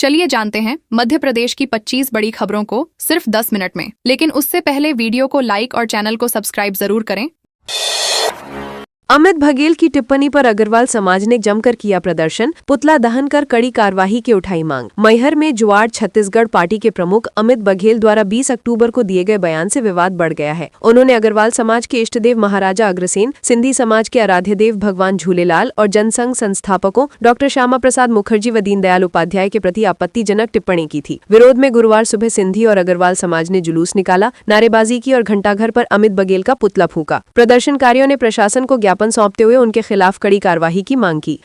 चलिए जानते हैं मध्य प्रदेश की 25 बड़ी खबरों को सिर्फ 10 मिनट में। लेकिन उससे पहले वीडियो को लाइक और चैनल को सब्सक्राइब जरूर करें। अमित बघेल की टिप्पणी पर अग्रवाल समाज ने जमकर किया प्रदर्शन, पुतला दहन कर कड़ी कार्रवाई की उठाई मांग। मैहर में जुआड़ छत्तीसगढ़ पार्टी के प्रमुख अमित बघेल द्वारा 20 अक्टूबर को दिए गए बयान से विवाद बढ़ गया है। उन्होंने अग्रवाल समाज के इष्ट देव महाराजा अग्रसेन, सिंधी समाज के आराध्य देव भगवान झूलेलाल और जनसंघ संस्थापकों डॉक्टर श्यामा प्रसाद मुखर्जी व दीनदयाल उपाध्याय के प्रति आपत्तिजनक टिप्पणी की थी। विरोध में गुरुवार सुबह सिंधी और अग्रवाल समाज ने जुलूस निकाला, नारेबाजी की और घंटाघर पर अमित बघेल का पुतला फूंका। प्रदर्शनकारियों ने प्रशासन को ज्ञापन सौंपते हुए उनके खिलाफ कड़ी कार्रवाई की मांग की।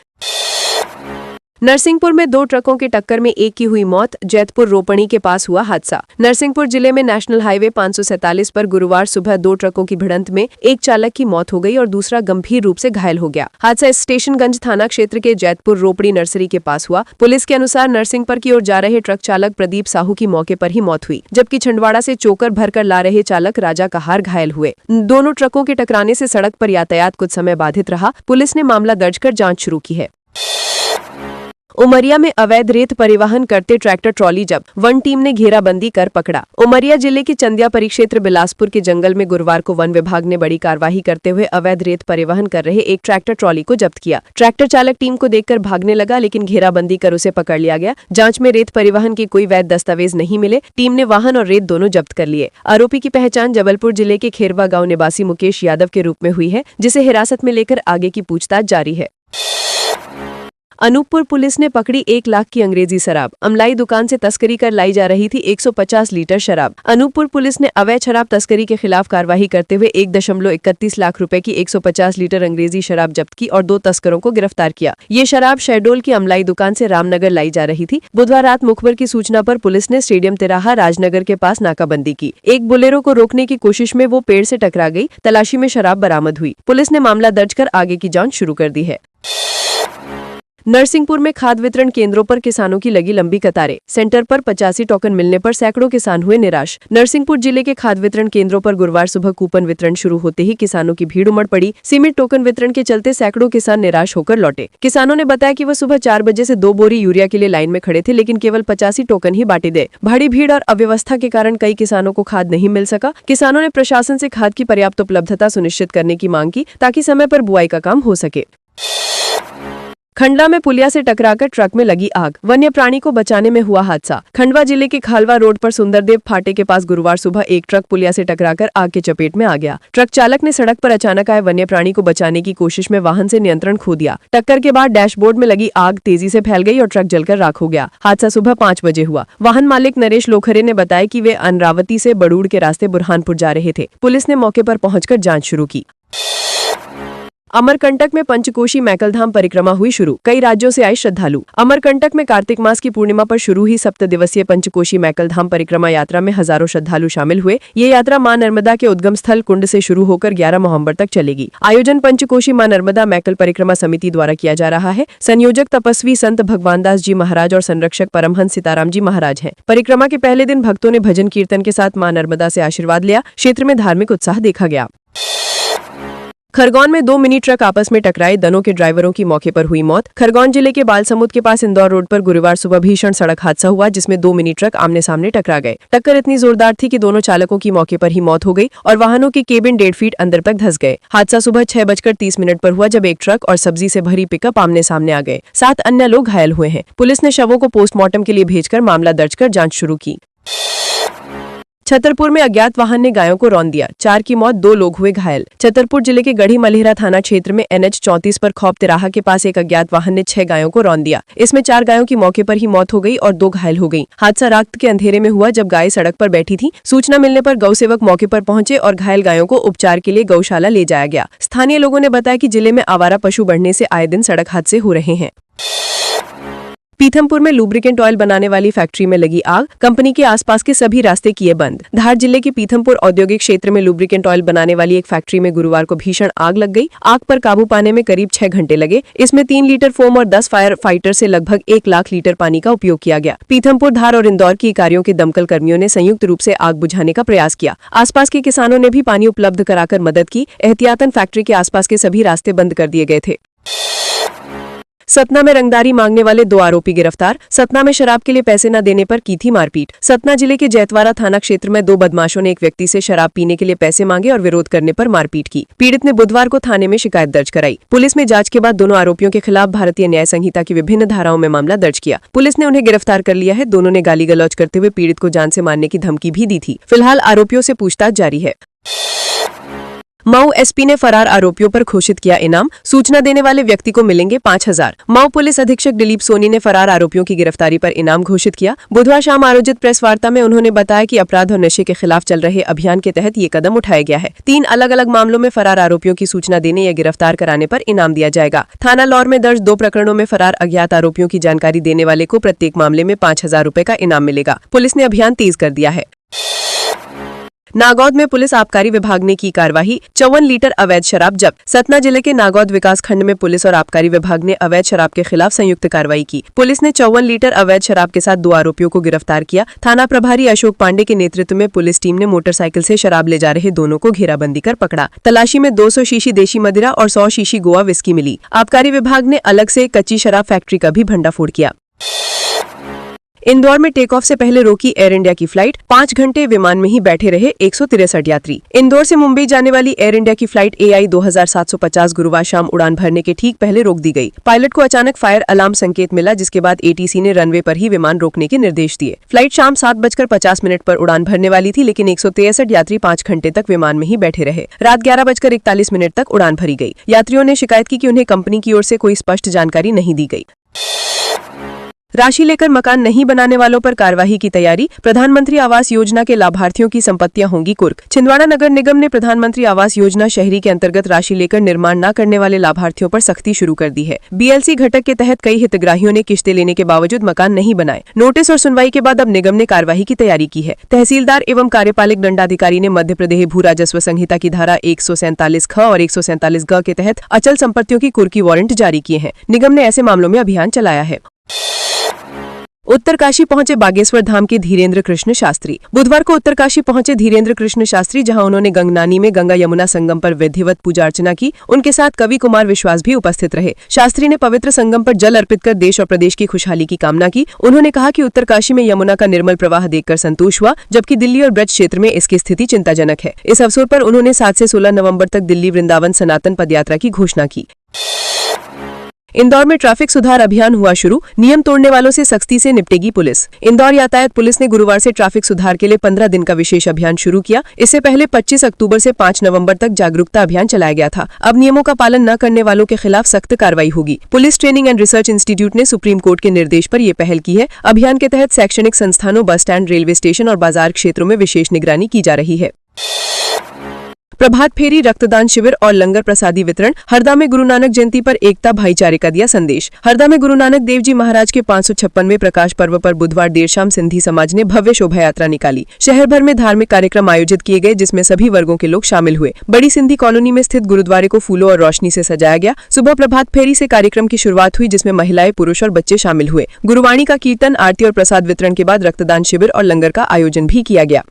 नरसिंहपुर में 2 ट्रकों की टक्कर में एक की हुई मौत, जैतपुर रोपणी के पास हुआ हादसा। नरसिंहपुर जिले में नेशनल हाईवे 547 पर गुरुवार सुबह 2 ट्रकों की भिड़ंत में एक चालक की मौत हो गई और दूसरा गंभीर रूप से घायल हो गया। हादसा स्टेशनगंज थाना क्षेत्र के जैतपुर रोपड़ी नर्सरी के पास हुआ। पुलिस के अनुसार नरसिंहपुर की ओर जा रहे ट्रक चालक प्रदीप साहू की मौके पर ही मौत हुई, जबकि छिंदवाड़ा से चोकर भरकर ला रहे चालक राजा कहार घायल हुए। दोनों ट्रकों के टकराने से सड़क पर यातायात कुछ समय बाधित रहा। पुलिस ने मामला दर्ज कर जाँच शुरू की है। उमरिया में अवैध रेत परिवहन करते ट्रैक्टर ट्रॉली जब्त, वन टीम ने घेराबंदी कर पकड़ा। उमरिया जिले के चंदिया परिक्षेत्र बिलासपुर के जंगल में गुरुवार को वन विभाग ने बड़ी कार्रवाई करते हुए अवैध रेत परिवहन कर रहे एक ट्रैक्टर ट्रॉली को जब्त किया। ट्रैक्टर चालक टीम को देखकर भागने लगा, लेकिन घेराबंदी कर उसे पकड़ लिया गया। जांच में रेत परिवहन के कोई वैध दस्तावेज नहीं मिले। टीम ने वाहन और रेत दोनों जब्त कर लिए। आरोपी की पहचान जबलपुर जिले के खेरवा गाँव निवासी मुकेश यादव के रूप में हुई है, जिसे हिरासत में लेकर आगे की पूछताछ जारी है। अनूपपुर पुलिस ने पकड़ी 1 लाख की अंग्रेजी शराब, अमलाई दुकान से तस्करी कर लाई जा रही थी 150 लीटर शराब। अनूपपुर पुलिस ने अवैध शराब तस्करी के खिलाफ कार्रवाई करते हुए 1.31 लाख रुपए की 150 लीटर अंग्रेजी शराब जब्त की और 2 तस्करों को गिरफ्तार किया। ये शराब शहडोल की अमलाई दुकान से रामनगर लाई जा रही थी। बुधवार रात मुखबिर की सूचना पर पुलिस ने स्टेडियम तिराहा राजनगर के पास नाकाबंदी की। एक बोलेरो को रोकने की कोशिश में वो पेड़ से टकरा गई। तलाशी में शराब बरामद हुई। पुलिस ने मामला दर्ज कर आगे की जाँच शुरू कर दी है। नरसिंहपुर में खाद वितरण केंद्रों पर किसानों की लगी लंबी कतारें, सेंटर पर 85 टोकन मिलने पर सैकड़ों किसान हुए निराश। नरसिंहपुर जिले के खाद वितरण केंद्रों पर गुरुवार सुबह कूपन वितरण शुरू होते ही किसानों की भीड़ उमड़ पड़ी। सीमित टोकन वितरण के चलते सैकड़ों किसान निराश होकर लौटे। किसानों ने बताया कि वह सुबह 4 बजे से 2 बोरी यूरिया के लिए लाइन में खड़े थे, लेकिन केवल 85 टोकन ही बांटे गए। भारी भीड़ और अव्यवस्था के कारण कई किसानों को खाद नहीं मिल सका। किसानों ने प्रशासन से खाद की पर्याप्त उपलब्धता सुनिश्चित करने की मांग की, ताकि समय पर बुआई का काम हो सके। खंडवा में पुलिया से टकराकर ट्रक में लगी आग, वन्य प्राणी को बचाने में हुआ हादसा। खंडवा जिले के खालवा रोड पर सुंदरदेव फाटे के पास गुरुवार सुबह एक ट्रक पुलिया से टकराकर आग के चपेट में आ गया। ट्रक चालक ने सड़क पर अचानक आए वन्य प्राणी को बचाने की कोशिश में वाहन से नियंत्रण खो दिया। टक्कर के बाद डैशबोर्ड में लगी आग तेजी से फैल गई और ट्रक जलकर राख हो गया। हादसा सुबह 5 बजे हुआ। वाहन मालिक नरेश लोखरे ने बताया कि वे अनरावती से बड़ूड़ के रास्ते बुरहानपुर जा रहे थे। पुलिस ने मौके पर पहुंचकर जांच शुरू की। अमरकंटक में पंचकोशी मैकलधाम परिक्रमा हुई शुरू, कई राज्यों से आए श्रद्धालु। अमरकंटक में कार्तिक मास की पूर्णिमा पर शुरू हुई 7 दिवसीय पंचकोशी मैकलधाम परिक्रमा यात्रा में हजारों श्रद्धालु शामिल हुए। ये यात्रा मां नर्मदा के उद्गम स्थल कुंड से शुरू होकर 11 नवंबर तक चलेगी। आयोजन पंचकोशी मां नर्मदा मैकल परिक्रमा समिति द्वारा किया जा रहा है। संयोजक तपस्वी संत भगवानदास जी महाराज और संरक्षक परमहंस सीताराम जी महाराज हैं। परिक्रमा के पहले दिन भक्तों ने भजन कीर्तन के साथ मां नर्मदा से आशीर्वाद लिया। क्षेत्र में धार्मिक उत्साह देखा गया। खरगोन में 2 मिनी ट्रक आपस में टकराए, दोनों के ड्राइवरों की मौके पर हुई मौत। खरगोन जिले के बालसमुद के पास इंदौर रोड पर गुरुवार सुबह भीषण सड़क हादसा हुआ, जिसमें 2 मिनी ट्रक आमने सामने टकरा गए। टक्कर इतनी जोरदार थी कि दोनों चालकों की मौके पर ही मौत हो गई और वाहनों के केबिन 1.5 फीट अंदर तक धंस गए। हादसा सुबह 6:30 पर हुआ, जब एक ट्रक और सब्जी से भरी पिकअप आमने सामने आ गए। 7 अन्य लोग घायल हुए हैं। पुलिस ने शवों को पोस्टमार्टम के लिए भेजकर मामला दर्ज कर जाँच शुरू की। छतरपुर में अज्ञात वाहन ने गायों को रौंद दिया, 4 की मौत, 2 लोग हुए घायल। छतरपुर जिले के गढ़ी मलेहरा थाना क्षेत्र में NH 34 पर खौप तिराहा के पास एक अज्ञात वाहन ने 6 गायों को रौंद दिया। इसमें 4 गायों की मौके पर ही मौत हो गई और 2 घायल हो गईं। हादसा रात के अंधेरे में हुआ, जब गाय सड़क पर बैठी थी। सूचना मिलने पर गौसेवक मौके पर पहुंचे और घायल गायों को उपचार के लिए गौशाला ले जाया गया। स्थानीय लोगों ने बताया कि जिले में आवारा पशु बढ़ने से आए दिन सड़क हादसे हो रहे हैं। पीथमपुर में लुब्रिकेंट ऑयल बनाने वाली फैक्ट्री में लगी आग, कंपनी के आसपास के सभी रास्ते किए बंद। धार जिले के पीथमपुर औद्योगिक क्षेत्र में लुब्रिकेंट ऑयल बनाने वाली एक फैक्ट्री में गुरुवार को भीषण आग लग गई। आग पर काबू पाने में करीब 6 घंटे लगे। इसमें 3 लीटर फोम और 10 फायर फाइटर से लगभग 1 लाख लीटर पानी का उपयोग किया गया। पीथमपुर, धार और इंदौर की इकाइयों के दमकल कर्मियों ने संयुक्त रूप से आग बुझाने का प्रयास किया। आसपास के किसानों ने भी पानी उपलब्ध कराकर मदद की। एहतियातन फैक्ट्री के आसपास के सभी रास्ते बंद कर दिए गए थे। सतना में रंगदारी मांगने वाले 2 आरोपी गिरफ्तार। सतना में शराब के लिए पैसे न देने पर की थी मारपीट। सतना जिले के जैतवाड़ा थाना क्षेत्र में 2 बदमाशों ने एक व्यक्ति से शराब पीने के लिए पैसे मांगे और विरोध करने पर मारपीट की। पीड़ित ने बुधवार को थाने में शिकायत दर्ज कराई। पुलिस ने जांच के बाद दोनों आरोपियों के खिलाफ भारतीय न्याय संहिता की विभिन्न धाराओं में मामला दर्ज किया। पुलिस ने उन्हें गिरफ्तार कर लिया है। दोनों ने गाली गलौज करते हुए पीड़ित को जान से मारने की धमकी भी दी थी। फिलहाल आरोपियों से पूछताछ जारी है। मऊ एसपी ने फरार आरोपियों पर घोषित किया इनाम। सूचना देने वाले व्यक्ति को मिलेंगे 5000। मऊ पुलिस अधीक्षक दिलीप सोनी ने फरार आरोपियों की गिरफ्तारी पर इनाम घोषित किया। बुधवार शाम आयोजित प्रेस वार्ता में उन्होंने बताया कि अपराध और नशे के खिलाफ चल रहे अभियान के तहत ये कदम उठाया गया है। 3 अलग अलग मामलों में फरार आरोपियों की सूचना देने या गिरफ्तार कराने पर इनाम दिया जाएगा। थाना लौर में दर्ज 2 प्रकरणों में फरार अज्ञात आरोपियों की जानकारी देने वाले को प्रत्येक मामले में 5000 रुपए का इनाम मिलेगा। पुलिस ने अभियान तेज कर दिया है। नागौद में पुलिस आबकारी विभाग ने की कार्रवाई। 54 लीटर अवैध शराब जब्त। सतना जिले के नागौद विकास खंड में पुलिस और आबकारी विभाग ने अवैध शराब के खिलाफ संयुक्त कार्रवाई की। पुलिस ने 54 लीटर अवैध शराब के साथ 2 आरोपियों को गिरफ्तार किया। थाना प्रभारी अशोक पांडे के नेतृत्व में पुलिस टीम ने मोटरसाइकिल से शराब ले जा रहे दोनों को घेराबंदी कर पकड़ा। तलाशी में 200 शीशी देशी मदिरा और 100 शीशी गोवा विस्की मिली। आबकारी विभाग ने अलग से एक कच्ची शराब फैक्ट्री का भी भंडाफोड़ किया। इंदौर में टेक ऑफ से पहले रोकी एयर इंडिया की फ्लाइट। 5 घंटे विमान में ही बैठे रहे 163 यात्री। इंदौर से मुंबई जाने वाली एयर इंडिया की फ्लाइट AI 2750 गुरुवार शाम उड़ान भरने के ठीक पहले रोक दी गई। पायलट को अचानक फायर अलार्म संकेत मिला, जिसके बाद ATC ने रनवे पर ही विमान रोकने के निर्देश दिए। फ्लाइट शाम 7:50 पर उड़ान भरने वाली थी, लेकिन 163 यात्री 5 घंटे तक विमान में ही बैठे रहे। रात 11:41 तक उड़ान भरी गई। यात्रियों ने शिकायत की कि उन्हें कंपनी की ओर से कोई स्पष्ट जानकारी नहीं दी गई। राशि लेकर मकान नहीं बनाने वालों पर कार्रवाई की तैयारी। प्रधानमंत्री आवास योजना के लाभार्थियों की संपत्तियां होंगी कुर्क। छिंदवाड़ा नगर निगम ने प्रधानमंत्री आवास योजना शहरी के अंतर्गत राशि लेकर निर्माण न करने वाले लाभार्थियों पर सख्ती शुरू कर दी है। BLC घटक के तहत कई हितग्राहियों ने किश्तें लेने के बावजूद मकान नहीं बनाए। नोटिस और सुनवाई के बाद अब निगम ने कार्रवाई की तैयारी की है। तहसीलदार एवं कार्यपालिक दंडाधिकारी ने मध्य प्रदेश भू राजस्व संहिता की धारा 147 ख और 147 ग के तहत अचल संपत्तियों की कुर्की वारंट जारी किए हैं। निगम ने ऐसे मामलों में अभियान चलाया है। उत्तरकाशी पहुंचे बागेश्वर धाम के धीरेन्द्र कृष्ण शास्त्री। बुधवार को उत्तरकाशी पहुंचे धीरेन्द्र कृष्ण शास्त्री, जहां उन्होंने गंगनानी में गंगा यमुना संगम पर विधिवत पूजा अर्चना की। उनके साथ कवि कुमार विश्वास भी उपस्थित रहे। शास्त्री ने पवित्र संगम पर जल अर्पित कर देश और प्रदेश की खुशहाली की कामना की। उन्होंने कहा कि उत्तरकाशी में यमुना का निर्मल प्रवाह देखकर संतोष हुआ, जबकि दिल्ली और ब्रज क्षेत्र में इसकी स्थिति चिंताजनक है। इस अवसर पर उन्होंने 7 से 16 नवम्बर तक दिल्ली वृंदावन सनातन पदयात्रा की घोषणा की। इंदौर में ट्रैफिक सुधार अभियान हुआ शुरू। नियम तोड़ने वालों से सख्ती से निपटेगी पुलिस। इंदौर यातायात पुलिस ने गुरुवार से ट्रैफिक सुधार के लिए 15 दिन का विशेष अभियान शुरू किया। इससे पहले 25 अक्टूबर से 5 नवंबर तक जागरूकता अभियान चलाया गया था। अब नियमों का पालन न करने वालों के खिलाफ सख्त कार्रवाई होगी। Police training and research institute ने सुप्रीम कोर्ट के निर्देश पर यह पहल की है। अभियान के तहत शैक्षणिक संस्थानों, बस स्टैंड, रेलवे स्टेशन और बाजार क्षेत्रों में विशेष निगरानी की जा रही है। प्रभात फेरी, रक्तदान शिविर और लंगर प्रसादी वितरण। हरदा में गुरु नानक जयंती पर एकता भाईचारे का दिया संदेश। हरदा में गुरु नानक देव जी महाराज के 556वें प्रकाश पर्व पर बुधवार देर शाम सिंधी समाज ने भव्य शोभा यात्रा निकाली। शहर भर में धार्मिक कार्यक्रम आयोजित किए गए, जिसमें सभी वर्गों के लोग शामिल हुए। बड़ी सिंधी कॉलोनी में स्थित गुरुद्वारे को फूलों और रोशनी से सजाया गया। सुबह प्रभात फेरी से कार्यक्रम की शुरुआत हुई, जिसमें महिलाएं, पुरुष और बच्चे शामिल हुए। गुरुवाणी का कीर्तन, आरती और प्रसाद वितरण के बाद रक्तदान शिविर और लंगर का आयोजन भी किया गया।